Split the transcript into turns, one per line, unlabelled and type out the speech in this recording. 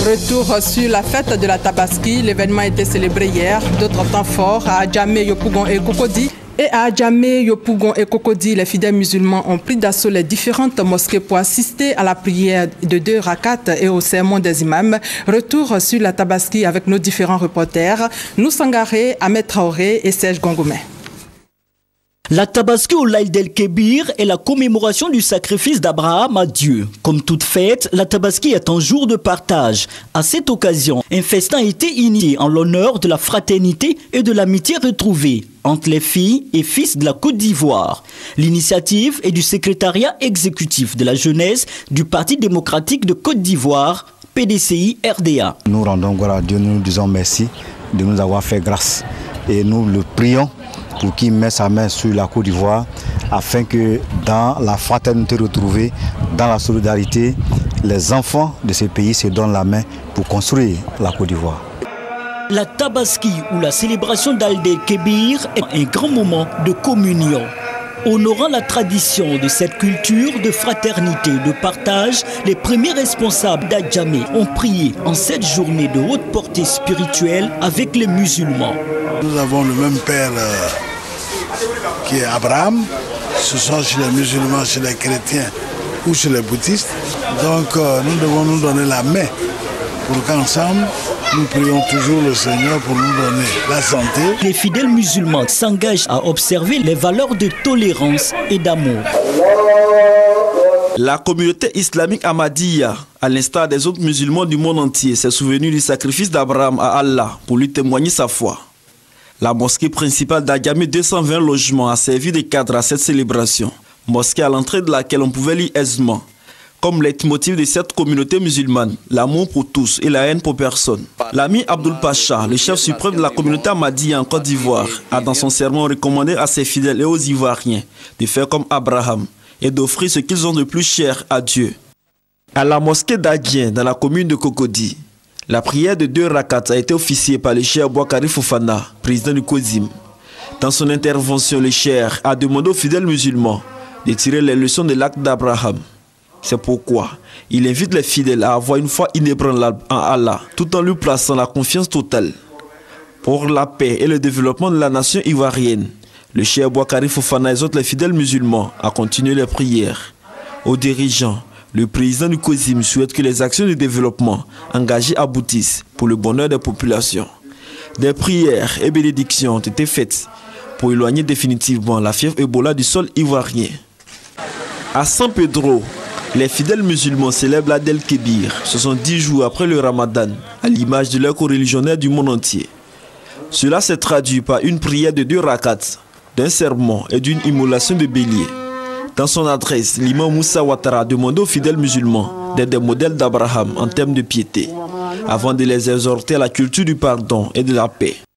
Retour sur la fête de la Tabaski. L'événement a été célébré hier. D'autres temps forts à Adjamé, Yopougon et Cocody. Et à Adjamé, Yopougon et Cocody, les fidèles musulmans ont pris d'assaut les différentes mosquées pour assister à la prière de 2 rakats et au sermon des imams. Retour sur la Tabaski avec nos différents reporters, Noussangaré, Ahmed Traoré et Serge Gongoumé.
La Tabaski au Laïd el-Kébir est la commémoration du sacrifice d'Abraham à Dieu. Comme toute fête, la Tabaski est un jour de partage. À cette occasion, un festin a été initié en l'honneur de la fraternité et de l'amitié retrouvée entre les filles et fils de la Côte d'Ivoire. L'initiative est du secrétariat exécutif de la jeunesse du Parti démocratique de Côte d'Ivoire, PDCI RDA.
Nous rendons gloire à Dieu, nous disons merci de nous avoir fait grâce et nous le prions pour qu'il mette sa main sur la Côte d'Ivoire afin que dans la fraternité retrouvée, dans la solidarité, les enfants de ces pays se donnent la main pour construire la Côte d'Ivoire.
La Tabaski ou la célébration d'Aïd el-Kébir est un grand moment de communion. Honorant la tradition de cette culture de fraternité et de partage, les premiers responsables d'Adjamé ont prié en cette journée de haute portée spirituelle avec les musulmans.
Nous avons le même père qui est Abraham, ce soit chez les musulmans, chez les chrétiens ou chez les bouddhistes. Donc nous devons nous donner la main pour qu'ensemble nous prions toujours le Seigneur pour nous donner la santé.
Les fidèles musulmans s'engagent à observer les valeurs de tolérance et d'amour.
La communauté islamique Ahmadiyya, à l'instar des autres musulmans du monde entier, s'est souvenue du sacrifice d'Abraham à Allah pour lui témoigner sa foi. La mosquée principale d'Adjamé, 220 logements, a servi de cadre à cette célébration. Mosquée à l'entrée de laquelle on pouvait lire aisément, comme leitmotiv de cette communauté musulmane, l'amour pour tous et la haine pour personne. L'ami Abdul Pacha, le chef suprême de la communauté Ahmadiyya en Côte d'Ivoire, a dans son sermon recommandé à ses fidèles et aux Ivoiriens de faire comme Abraham et d'offrir ce qu'ils ont de plus cher à Dieu. À la mosquée d'Adjien, dans la commune de Cocody, la prière de 2 rakats a été officiée par le cheikh Boakari Fofana, président du COSIM. Dans son intervention, le cheikh a demandé aux fidèles musulmans de tirer les leçons de l'acte d'Abraham. C'est pourquoi il invite les fidèles à avoir une foi inébranlable en Allah, tout en lui plaçant la confiance totale. Pour la paix et le développement de la nation ivoirienne, le cheikh Boakari Fofana exhorte les fidèles musulmans à continuer les prières. Aux dirigeants, le président du COSIM souhaite que les actions de développement engagées aboutissent pour le bonheur des populations. Des prières et bénédictions ont été faites pour éloigner définitivement la fièvre Ebola du sol ivoirien. À San Pedro, les fidèles musulmans célèbrent l'Aïd el-Kébir 70 jours après le Ramadan, à l'image de leurs coreligionnaires du monde entier. Cela s'est traduit par une prière de 2 rakats, d'un sermon et d'une immolation de bélier. Dans son adresse, l'imam Moussa Ouattara a demandé aux fidèles musulmans d'être des modèles d'Abraham en termes de piété, avant de les exhorter à la culture du pardon et de la paix.